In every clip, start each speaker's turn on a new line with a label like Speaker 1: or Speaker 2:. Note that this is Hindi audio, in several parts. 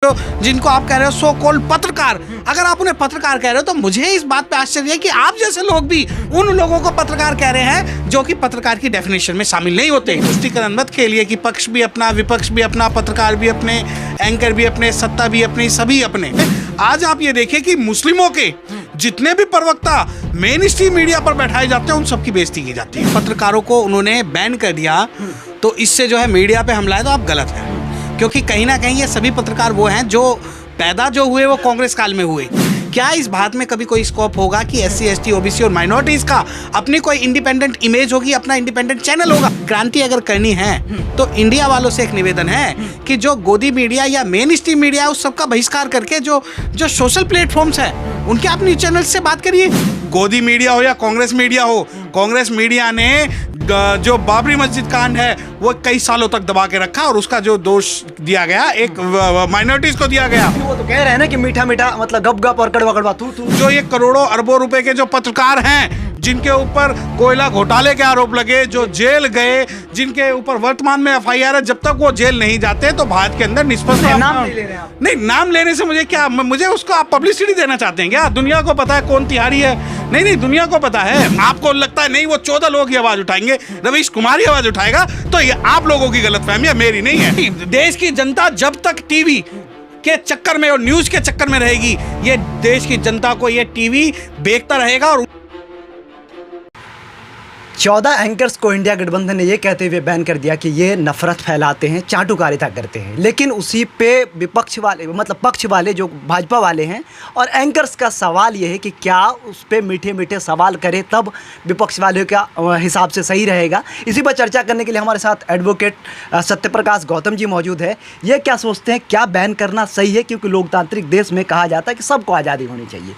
Speaker 1: लो, जिनको आप कह रहे हो सो कॉल्ड पत्रकार, अगर आप उन्हें पत्रकार कह रहे हो तो मुझे इस बात पे आश्चर्य है कि आप जैसे लोग भी उन लोगों को पत्रकार कह रहे हैं जो कि पत्रकार की डेफिनेशन में शामिल नहीं होते। तुष्टिकरण मत खेलिए कि पक्ष भी अपना, विपक्ष भी अपना, पत्रकार भी अपने, एंकर भी अपने, सत्ता भी अपनी, सभी अपने। आज आप ये देखिए कि मुस्लिमों के जितने भी प्रवक्ता मेन स्ट्रीम मीडिया पर बैठाए जाते हैं उन सबकी बेइज्जती की जाती है। पत्रकारों को उन्होंने बैन कर दिया तो इससे जो है मीडिया पे हमला है, तो आप गलत हैं, क्योंकि कहीं ना कहीं ये सभी पत्रकार वो हैं जो पैदा जो हुए वो कांग्रेस काल में हुए। क्या इस बात में कभी कोई स्कोप होगा कि SC ST OBC और माइनॉरिटीज का अपनी कोई इंडिपेंडेंट इमेज होगी, अपना इंडिपेंडेंट चैनल होगा? क्रांति अगर करनी है तो इंडिया वालों से एक निवेदन है कि जो गोदी मीडिया या मेन स्ट्रीम मीडिया है उस सबका बहिष्कार करके जो सोशल प्लेटफॉर्म्स हैं उनके आप न्यूज चैनल से बात करिए। गोदी मीडिया हो या कांग्रेस मीडिया हो, कांग्रेस मीडिया ने जो बाबरी मस्जिद कांड है वो कई सालों तक दबा के रखा और उसका जो दोष दिया गया एक माइनॉरिटीज को दिया गया।
Speaker 2: वो तो कह रहे हैं ना कि मीठा मीठा मतलब गप गप और कड़वा कड़वा तू।
Speaker 1: जो ये करोड़ों अरबों रुपए के जो पत्रकार हैं जिनके ऊपर कोयला घोटाले के आरोप लगे, जो जेल गए, जिनके ऊपर वर्तमान में FIR है, जब तक वो जेल नहीं जाते तो भारत के अंदर निष्पक्ष
Speaker 2: नाम नहीं ले रहे हैं आप।
Speaker 1: नहीं, नाम लेने से मुझे क्या, मुझे उसको आप पब्लिसिटी देना चाहते हैं क्या? दुनिया को पता है कौन तिहारी है। नहीं, दुनिया को पता है। आपको लगता है नहीं वो 14 लोग ही आवाज उठाएंगे, रवीश कुमार ही आवाज उठाएगा, तो ये आप लोगों की गलतफहमी है, मेरी नहीं है। देश की जनता जब तक टीवी के चक्कर में और न्यूज के चक्कर में रहेगी, ये देश की जनता को ये टीवी बेचता रहेगा। और
Speaker 2: 14 एंकर्स को इंडिया गठबंधन ने ये कहते हुए बैन कर दिया कि ये नफरत फैलाते हैं, चाटुकारिता करते हैं, लेकिन उसी पे विपक्ष वाले मतलब पक्ष वाले जो भाजपा वाले हैं और एंकर्स का सवाल ये है कि क्या उस पे मीठे मीठे सवाल करें तब विपक्ष वाले का हिसाब से सही रहेगा। इसी पर चर्चा करने के लिए हमारे साथ एडवोकेट सत्यप्रकाश गौतम जी मौजूद है। ये क्या सोचते हैं, क्या बैन करना सही है? क्योंकि लोकतांत्रिक देश में कहा जाता है कि सबको आज़ादी होनी चाहिए।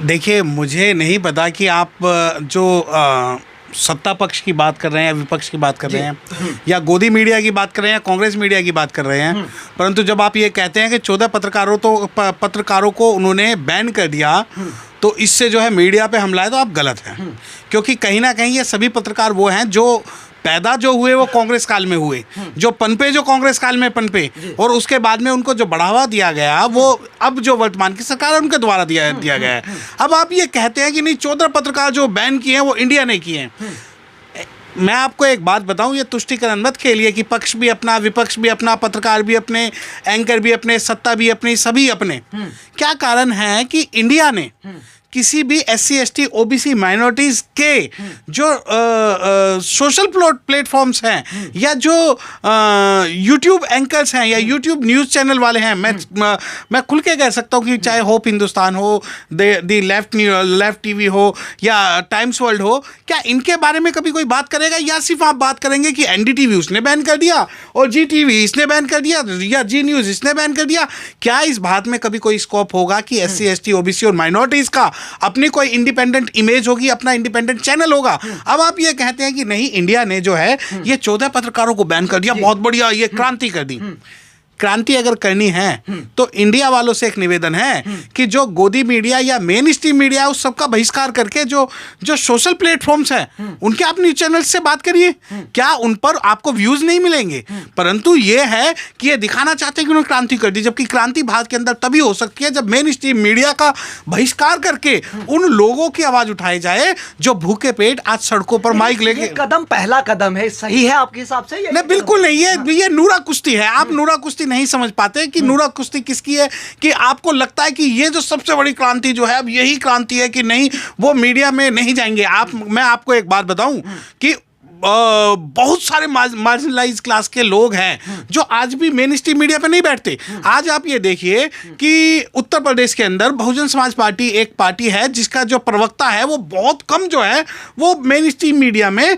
Speaker 1: देखिए, मुझे नहीं पता कि आप जो सत्ता पक्ष की बात कर रहे हैं या विपक्ष की बात कर रहे हैं या गोदी मीडिया की बात कर रहे हैं या कांग्रेस मीडिया की बात कर रहे हैं, परंतु जब आप ये कहते हैं कि 14 पत्रकारों को उन्होंने बैन कर दिया तो इससे जो है मीडिया पे हमला है, तो आप गलत हैं, क्योंकि कहीं ना कहीं ये सभी पत्रकार वो हैं जो पैदा जो हुए वो कांग्रेस काल में हुए, जो पनपे जो कांग्रेस काल में पनपे, और उसके बाद में उनको जो बढ़ावा दिया गया वो अब जो वर्तमान की सरकार है उनके द्वारा दिया गया है। अब आप ये कहते हैं कि नहीं 14 पत्रकार जो बैन किए हैं वो इंडिया ने किए हैं। मैं आपको एक बात बताऊं, ये तुष्टिकरण मत खेलिए कि पक्ष भी अपना, विपक्ष भी अपना, पत्रकार भी अपने, एंकर भी अपने, सत्ता भी अपनी, सभी अपने। क्या कारण है कि इंडिया ने किसी भी SC ST OBC माइनॉरिटीज के जो सोशल प्लेटफॉर्म्स हैं या जो YouTube एंकर्स हैं या YouTube न्यूज़ चैनल वाले हैं, मैं खुल के कह सकता हूँ कि चाहे होप हिंदुस्तान हो, दी लेफ्ट टीवी हो या टाइम्स वर्ल्ड हो, क्या इनके बारे में कभी कोई बात करेगा? या सिर्फ आप बात करेंगे कि NDTV उसने बैन कर दिया और GTV इसने बैन कर दिया या जी न्यूज़ इसने बैन कर दिया? क्या इस बात में कभी कोई स्कोप होगा कि SC ST OBC और माइनॉरिटीज का अपनी कोई इंडिपेंडेंट इमेज होगी, अपना इंडिपेंडेंट चैनल होगा? अब आप ये कहते हैं कि नहीं इंडिया ने जो है ये 14 पत्रकारों को बैन कर दिया, बहुत बढ़िया, ये क्रांति कर दी। क्रांति अगर करनी है तो इंडिया वालों से एक निवेदन है कि जो गोदी मीडिया या मेन स्ट्रीम मीडिया है उस सबका बहिष्कार करके जो सोशल प्लेटफॉर्म्स हैं उनके आप न्यूज चैनल से बात करिए। क्या उन पर आपको व्यूज नहीं मिलेंगे? परंतु ये है कि ये दिखाना चाहते हैं कि उन्होंने क्रांति कर दी, जबकि क्रांति भारत के अंदर तभी हो सकती है जब मेन स्ट्रीम मीडिया का बहिष्कार करके उन लोगों की आवाज उठाई जाए जो भूखे पेट आज सड़कों पर माइक लेके।
Speaker 2: कदम पहला कदम है, सही है आपके हिसाब से?
Speaker 1: नहीं, बिल्कुल नहीं, ये नूरा कुश्ती है। आप नूरा कुश्ती नहीं समझ पाते कि नूरा कुश्ती किसकी है, कि आपको लगता है कि ये जो सबसे बड़ी क्रांति जो है अब यही क्रांति है कि नहीं, वो मीडिया में नहीं जाएंगे। मैं आपको एक बात बताऊं कि बहुत सारे मार्जिनलाइज क्लास के लोग हैं जो आज भी मेन स्ट्रीम मीडिया पे नहीं बैठते। आज आप ये देखिए कि उत्तर प्रदेश के अंदर बहुजन समाज पार्टी एक पार्टी है जिसका जो प्रवक्ता है वो बहुत कम जो है वो मेन स्ट्रीम मीडिया में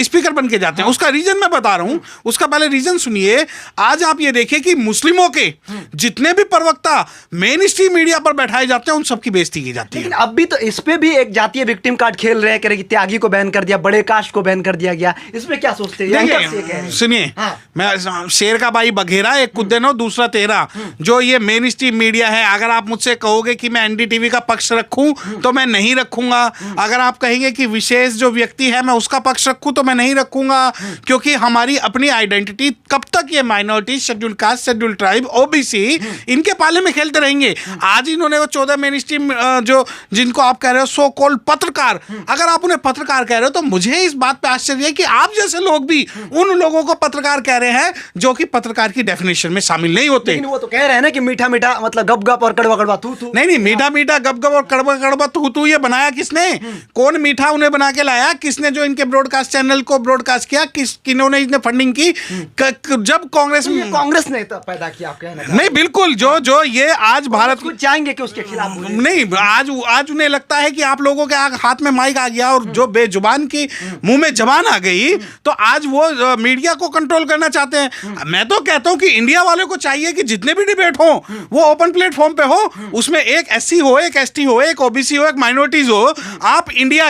Speaker 1: स्पीकर बन के जाते हैं। उसका रीजन मैं बता रहा हूं, उसका पहले रीजन सुनिए। आज आप ये देखिए कि मुस्लिमों के जितने भी प्रवक्ता मेन स्ट्रीम मीडिया पर बैठाए जाते हैं उन सबकी बेइज्जती की जाती है।
Speaker 2: लेकिन अब भी तो इस पे भी एक जातीय विक्टिम कार्ड खेल रहे हैं कि त्यागी को बैन कर दिया, बड़े कास्ट को बैन कर दिया गया, इसमें क्या सोचते हैं? एंकर्स ये कह रहे हैं।
Speaker 1: सुनिए,
Speaker 2: हाँ।
Speaker 1: मैं शेर का भाई बघेरा, एक कुत्ते नो दूसरा तेरा। जो ये मेन स्ट्रीम मीडिया है, अगर आप मुझसे कहोगे कि मैं एनडीटीवी का पक्ष रखूं तो मैं नहीं रखूंगा। अगर आप कहेंगे कि विशेष जो व्यक्ति है मैं उसका पक्ष रखूं तो मैं नहीं रखूंगा, क्योंकि हमारी अपनी आइडेंटिटी, कब तक ये minority, schedule caste, schedule tribe, OBC इनके पाले में खेलते रहेंगे। आज इन्होंने वो 14 मेन स्ट्रीम जो जिनको आप कह रहे हो सो कॉल्ड पत्रकार, अगर आप उन्हें पत्रकार कह रहे हो तो मुझे इस बात पे आश्चर्य है कि आप जैसे लोग भी उन लोगों को पत्रकार कह रहे हैं जो कि पत्रकार की डेफिनेशन में शामिल नहीं होते।
Speaker 2: लेकिन वो तो कह रहे हैं ना कि मीठा मीठा मतलब गप गप और कड़वा कड़वा थू थू।
Speaker 1: नहीं, मीठा मीठा गप गप और कड़वा कड़वा तू तू ये बनाया किसने? कौन मीठा उन्हें बना के लाया? किसने जो इनके ब्रॉडकास्ट चैनल को ब्रॉडकास्ट किया? किन्होंने इसने फंडिंग की? जब कांग्रेस
Speaker 2: कांग्रेस ने तो पैदा किया, आप कहना
Speaker 1: नहीं, बिल्कुल जो ये आज भारत
Speaker 2: कुछ चाहेंगे कि उसके खिलाफ
Speaker 1: नहीं, आज उन्हें लगता है कि आप लोगों के हाथ में माइक आ गया और जो बेजुबान की मुंह में जबान आ गई तो आज वो मीडिया को कंट्रोल करना चाहते हैं। मैं तो कहता हूं कि इंडिया वाले को चाहिए कि जितने भी डिबेट हो वो ओपन प्लेटफॉर्म पे हो, उसमें एक एससी हो, एक एसटी हो, एक ओबीसी हो, एक माइनॉरिटीज हो। आप इंडिया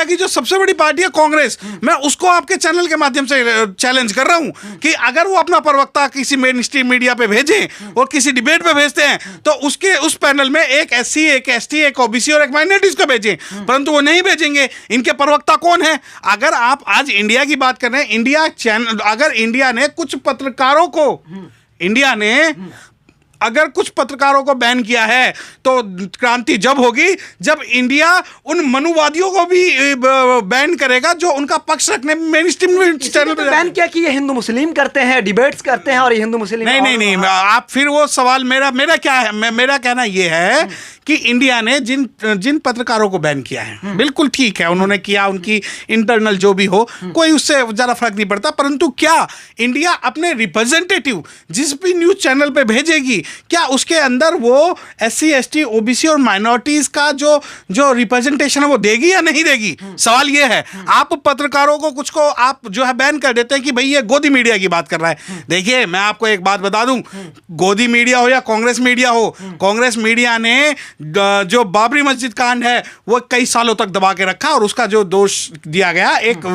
Speaker 1: की जो सबसे बड़ी पार्टी है कांग्रेस, मैं उसको आपके चैनल के माध्यम से चैलेंज कर रहा हूं कि अगर वो अपना प्रवक्ता किसी मेन स्ट्रीम मीडिया पे भेजें और किसी डिबेट पे भेजते हैं तो उस पैनल में एक एससी, एक एसटी, एक ओबीसी और एक माइनॉरिटीज को भेजें, परंतु वो नहीं भेजेंगे। इनके प्रवक्ता कौन है? अगर आप आज इंडिया की बात कर रहे हैं, इंडिया चैनल, अगर इंडिया ने कुछ पत्रकारों को बैन किया है तो क्रांति जब होगी जब इंडिया उन मनुवादियों को भी बैन करेगा जो उनका पक्ष रखने में मेन स्ट्रीम चैनल पर
Speaker 2: बैन किया कि ये हिंदू मुस्लिम करते हैं, डिबेट्स करते हैं और हिंदू मुस्लिम
Speaker 1: नहीं, आप फिर वो सवाल मेरा क्या है, मेरा कहना ये है कि इंडिया ने जिन पत्रकारों को बैन किया है, बिल्कुल ठीक है, उन्होंने किया, उनकी इंटरनल जो भी हो, कोई उससे ज़्यादा फर्क नहीं पड़ता, परंतु क्या इंडिया अपने रिप्रेजेंटेटिव जिस भी न्यूज़ चैनल पे भेजेगी, क्या उसके अंदर वो एससी, एसटी, ओबीसी और माइनॉरिटीज का जो रिप्रेजेंटेशन है वो देगी या नहीं देगी? सवाल ये है। आप पत्रकारों को कुछ को आप जो है बैन कर देते हैं कि भाई ये गोदी मीडिया की बात कर रहा है। देखिए, मैं आपको एक बात बता दूं, गोदी मीडिया हो या कांग्रेस मीडिया हो, कांग्रेस मीडिया ने जो बाबरी मस्जिद कांड है वो कई सालों तक दबा के रखा और उसका जो दोष दिया गया एक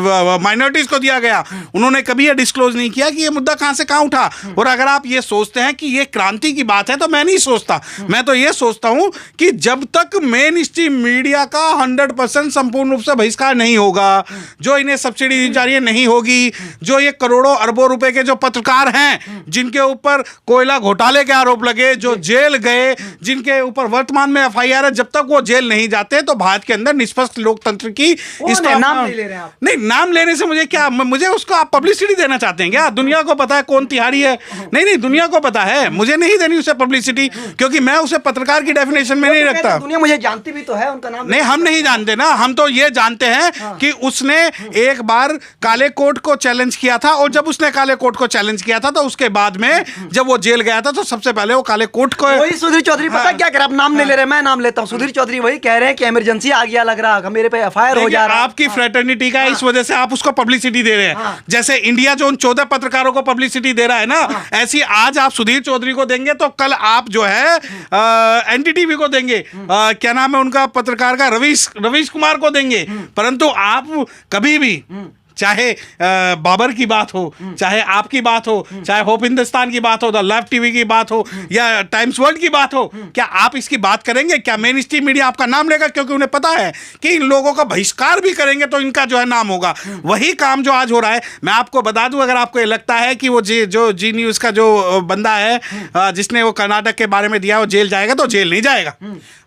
Speaker 1: माइनॉरिटीज को दिया गया, उन्होंने कभी ये डिस्क्लोज नहीं किया कि ये मुद्दा कहां से कहां उठा। और अगर आप ये सोचते हैं कि ये क्रांति की बात है तो मैं नहीं सोचता। मैं तो ये सोचता हूं कि जब तक मेन स्ट्रीम मीडिया का 100% संपूर्ण रूप से बहिष्कार नहीं होगा, जो इन्हें सब्सिडी दी जा रही है नहीं होगी, जो ये करोड़ों अरबों रुपए के जो पत्रकार हैं जिनके ऊपर कोयला घोटाले के आरोप लगे, जो जेल गए, जिनके ऊपर वर्तमान में एफआईआर है, जब तक वो जेल नहीं जाते तो भारत के अंदर निष्पक्ष लोकतंत्र की
Speaker 2: नाम नहीं ले रहे हैं आप।
Speaker 1: नहीं, नाम लेने से मुझे क्या, मुझे उसको आप पब्लिसिटी देना चाहते हैं क्या? दुनिया को पता है कौन तिहारी है। नहीं, दुनिया को पता है, मुझे नहीं देनी उसे पब्लिसिटी, क्योंकि मैं उसे पत्रकार की डेफिनेशन में नहीं रखता।
Speaker 2: दुनिया मुझे जानती भी तो है, उनका नाम
Speaker 1: नहीं, हम नहीं जानते ना, हम तो ये जानते हैं कि उसने एक बार काले कोट को चैलेंज किया था, और जब उसने काले कोट को चैलेंज किया था तो उसके बाद में जब वो जेल गया था तो सबसे पहले वो काले कोट को,
Speaker 2: वही सुधीर चौधरी पता क्या कर रहा, आप नाम नहीं ले रहे, मैं नाम लेता हूं। सुधीर चौधरी वही कह रहे हैं कि इमरजेंसी आ गया, लग रहा मेरे पे एफआईआर हो जा रहा है।
Speaker 1: आपकी फ्रेटर्निटी का इस वजह से आप उसको पब्लिसिटी दे रहे हैं। जैसे इंडिया जो उन 14 पत्रकारों को पब्लिसिटी दे रहा है ना, ऐसी आज आप सुधीर चौधरी को देंगे तो कल आप जो है एनडीटीवी को देंगे, क्या नाम है उनका पत्रकार का, रवीश कुमार को देंगे। परंतु आप कभी भी, चाहे बाबर की बात हो, चाहे आपकी बात हो, चाहे होप हिंदुस्तान की बात हो, द लेफ्ट टीवी की बात हो या टाइम्स वर्ल्ड की बात हो, क्या आप इसकी बात करेंगे? क्या मेन स्ट्रीम मीडिया आपका नाम लेगा? क्योंकि उन्हें पता है कि इन लोगों का बहिष्कार भी करेंगे तो इनका जो है नाम होगा। वही काम जो आज हो रहा है। मैं आपको बता दूं, अगर आपको ये लगता है कि वो जो जी न्यूज़ का जो बंदा है जिसने वो कर्नाटक के बारे में दिया वो जेल जाएगा, तो जेल नहीं जाएगा।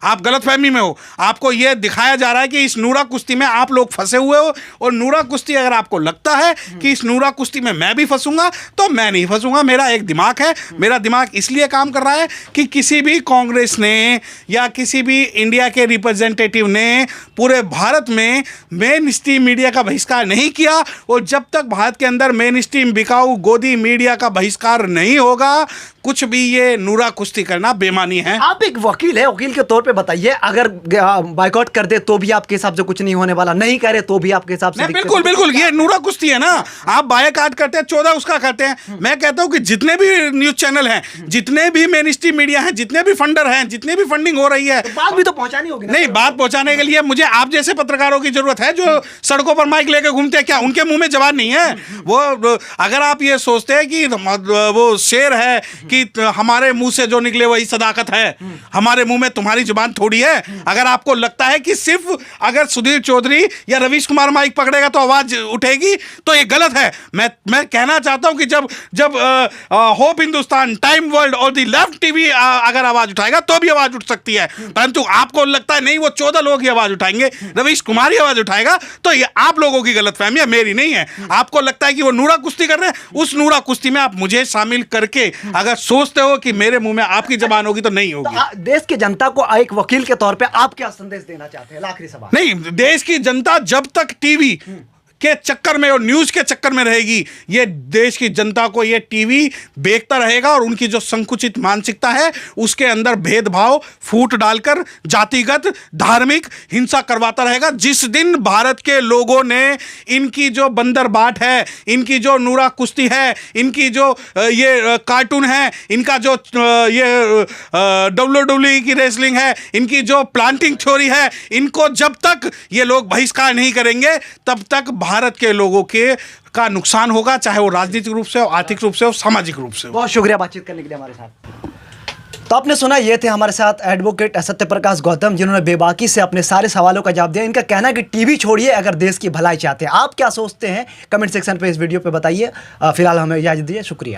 Speaker 1: आप गलतफहमी में हो। आपको ये दिखाया जा रहा है कि इस नूरा कुश्ती में आप लोग फंसे हुए हो, और नूरा कुश्ती अगर आपको लगता है कि इस नूरा कुश्ती में मैं भी फंसूंगा तो मैं नहीं फंसूंगा। मेरा एक दिमाग है, मेरा दिमाग इसलिए काम कर रहा है कि किसी भी कांग्रेस ने या किसी भी इंडिया के रिप्रेजेंटेटिव ने पूरे भारत में मेन स्ट्रीम मीडिया का बहिष्कार नहीं किया, और जब तक भारत के अंदर मेन स्ट्रीम बिकाऊ गोदी मीडिया का बहिष्कार नहीं होगा, कुछ भी ये नूरा कुश्ती करना बेमानी है।
Speaker 2: आप एक वकील है, वकील के तौर पे बताइए, अगर बायकॉट कर दे तो भी आपके हिसाब से कुछ नहीं होने वाला, नहीं करे तो भी आपके हिसाब से?
Speaker 1: बिल्कुल, ये नूरा कुश्ती है ना। आप बायकाट करते हैं, 14 उसका करते हैं। मैं कहता हूं कि जितने भी न्यूज चैनल हैं, जितने भी मेन स्ट्रीम मीडिया हैं, जितने भी फंडर हैं, जितने भी फंडिंग हो रही है,
Speaker 2: बात भी तो पहुंचानी होगी ना।
Speaker 1: नहीं, बात पहुंचाने के लिए मुझे आप जैसे पत्रकारों की जरूरत है जो सड़कों पर माइक लेके घूमते हैं। क्या उनके मुंह में जवाब नहीं है? वो अगर आप ये सोचते हैं कि वो शेर है कि हमारे मुंह से जो निकले वही सदाकत है, हमारे मुंह में तुम्हारी जुबान थोड़ी है। अगर आपको लगता है कि सिर्फ अगर सुधीर चौधरी या रवीश कुमार माइक पकड़ेगा तो आवाज उठेगी, तो ये गलत है। मैं कहना चाहता हूं कि जब होप हिंदुस्तान, टाइम वर्ल्ड और दी लेफ्ट टीवी अगर आवाज उठाएगा तो भी आवाज उठ सकती है, परंतु आपको लगता है नहीं वो 14 लोग ही आवाज उठाएंगे, रवीश कुमार ही आवाज उठाएगा, तो ये आप लोगों की गलतफहमी है, मेरी नहीं है। आपको लगता है कि वो नूरा कुश्ती कर रहे हैं, उस नूरा कुश्ती में आप मुझे शामिल करके अगर सोचते हो कि मेरे मुंह में आपकी जबान होगी तो नहीं होगी।
Speaker 2: तो देश की जनता को एक वकील के तौर पे आप क्या संदेश देना चाहते हैं? आखिरी सवाल।
Speaker 1: नहीं, देश की जनता जब तक टीवी के चक्कर में और न्यूज के चक्कर में रहेगी, ये देश की जनता को ये टीवी बेचता रहेगा और उनकी जो संकुचित मानसिकता है उसके अंदर भेदभाव फूट डालकर जातिगत धार्मिक हिंसा करवाता रहेगा। जिस दिन भारत के लोगों ने इनकी जो बंदर बाट है, इनकी जो नूरा कुश्ती है, इनकी जो ये कार्टून है, इनका जो ये WWE की रेसलिंग है, इनकी जो प्लांटिंग थ्योरी है, इनको जब तक ये लोग बहिष्कार नहीं करेंगे तब तक भारत के लोगों के का नुकसान होगा, चाहे वो राजनीतिक रूप से हो, आर्थिक रूप से हो, सामाजिक रूप से हो।
Speaker 2: बहुत शुक्रिया बातचीत करने के लिए हमारे साथ। तो आपने सुना, ये थे हमारे साथ एडवोकेट सत्य प्रकाश गौतम, जिन्होंने बेबाकी से अपने सारे सवालों का जवाब दिया। इनका कहना है कि टीवी छोड़िए अगर देश की भलाई चाहते हैं। आप क्या सोचते हैं कमेंट सेक्शन पे इस वीडियो पे बताइए। फिलहाल हमें इजाजत दीजिए, शुक्रिया।